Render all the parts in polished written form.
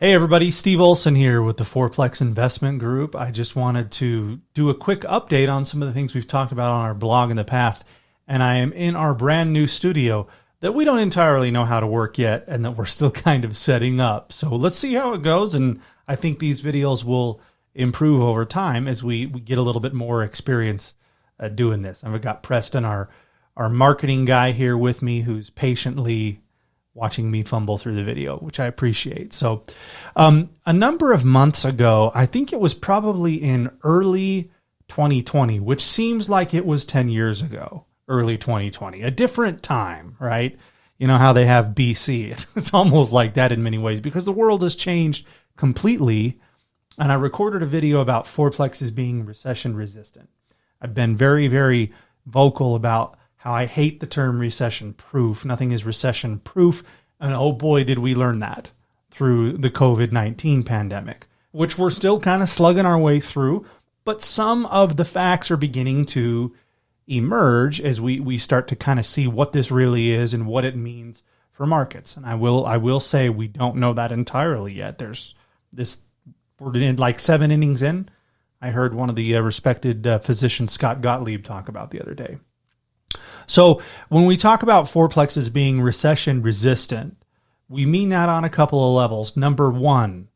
Hey everybody, Steve Olson here with the Fourplex Investment Group. I just wanted to do a quick update on some of the things we've talked about on our blog in the past. And I am in our brand new studio that we don't entirely know how to work yet and that we're still kind of setting up. So let's see how it goes. And I think these videos will improve over time as we get a little bit more experience doing this. I've got Preston, our marketing guy, here with me who's patiently watching me fumble through the video, which I appreciate. So a number of months ago, I think it was probably in early 2020, which seems like it was 10 years ago, early 2020, a different time, right? You know how they have BC. It's almost like that in many ways because the world has changed completely. And I recorded a video about fourplexes being recession resistant. I've been very, very vocal about how I hate the term recession proof. Nothing is recession proof. And oh boy, did we learn that through the Covid-19 pandemic, which we're still kind of slugging our way through. But some of the facts are beginning to emerge as we start to kind of see what this really is and what it means for markets. And I will say we don't know that entirely yet. We're in like 7 innings in. I heard one of the respected physicians, Scott Gottlieb, talk about the other day. So when we talk about fourplexes being recession resistant, we mean that on a couple of levels. Number one,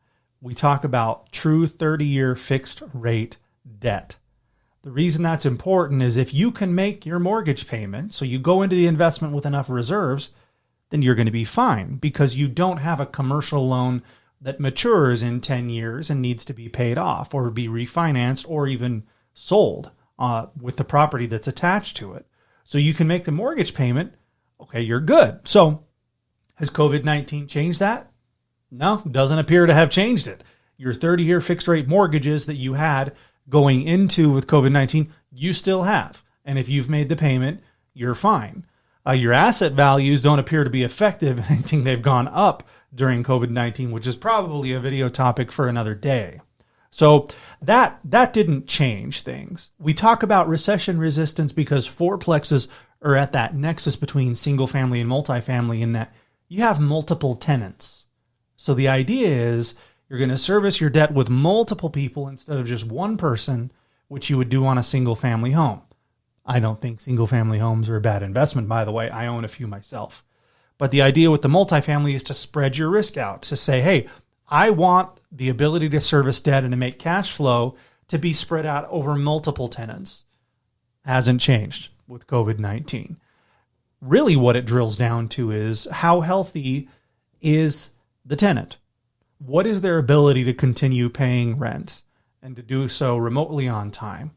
we talk about true 30-year fixed rate debt. The reason that's important is if you can make your mortgage payment, so you go into the investment with enough reserves, then you're going to be fine because you don't have a commercial loan that matures in 10 years and needs to be paid off or be refinanced or even sold with the property that's attached to it. So you can make the mortgage payment. Okay, you're good. So has COVID-19 changed that? No, doesn't appear to have changed it. Your 30-year fixed rate mortgages that you had going into with COVID-19, you still have. And if you've made the payment, you're fine. Your asset values don't appear to be effective. I think they've gone up during COVID-19, which is probably a video topic for another day. So that didn't change things. We talk about recession resistance because fourplexes are at that nexus between single family and multifamily in that you have multiple tenants. So the idea is you're going to service your debt with multiple people instead of just one person, which you would do on a single family home. I don't think single family homes are a bad investment, by the way. I own a few myself. But the idea with the multifamily is to spread your risk out, to say, hey, I want the ability to service debt and to make cash flow to be spread out over multiple tenants. Hasn't changed with COVID-19. Really what it drills down to is how healthy is the tenant? What is their ability to continue paying rent and to do so remotely on time?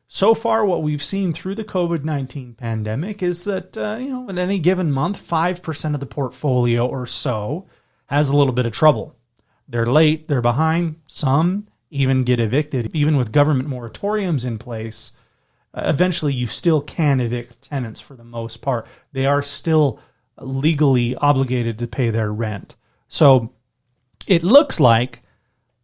So far, what we've seen through the COVID-19 pandemic is that, in any given month, 5% of the portfolio or so has a little bit of trouble. They're late, they're behind. Some even get evicted. Even with government moratoriums in place, eventually you still can evict tenants for the most part. They are still legally obligated to pay their rent. So it looks like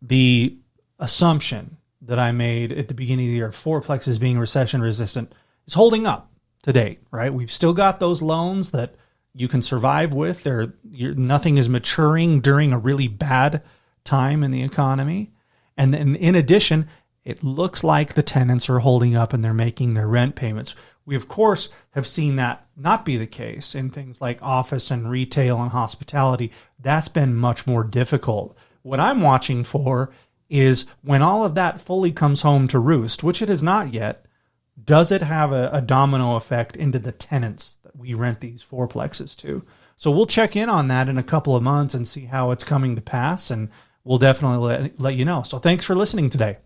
the assumption that I made at the beginning of the year, fourplexes being recession resistant, is holding up to date, right? We've still got those loans that you can survive with. Nothing is maturing during a really bad time in the economy. And then in addition, it looks like the tenants are holding up and they're making their rent payments. We, of course, have seen that not be the case in things like office and retail and hospitality. That's been much more difficult. What I'm watching for is when all of that fully comes home to roost, which it has not yet, does it have a domino effect into the tenants that we rent these fourplexes to? So we'll check in on that in a couple of months and see how it's coming to pass, and we'll definitely let you know. So thanks for listening today.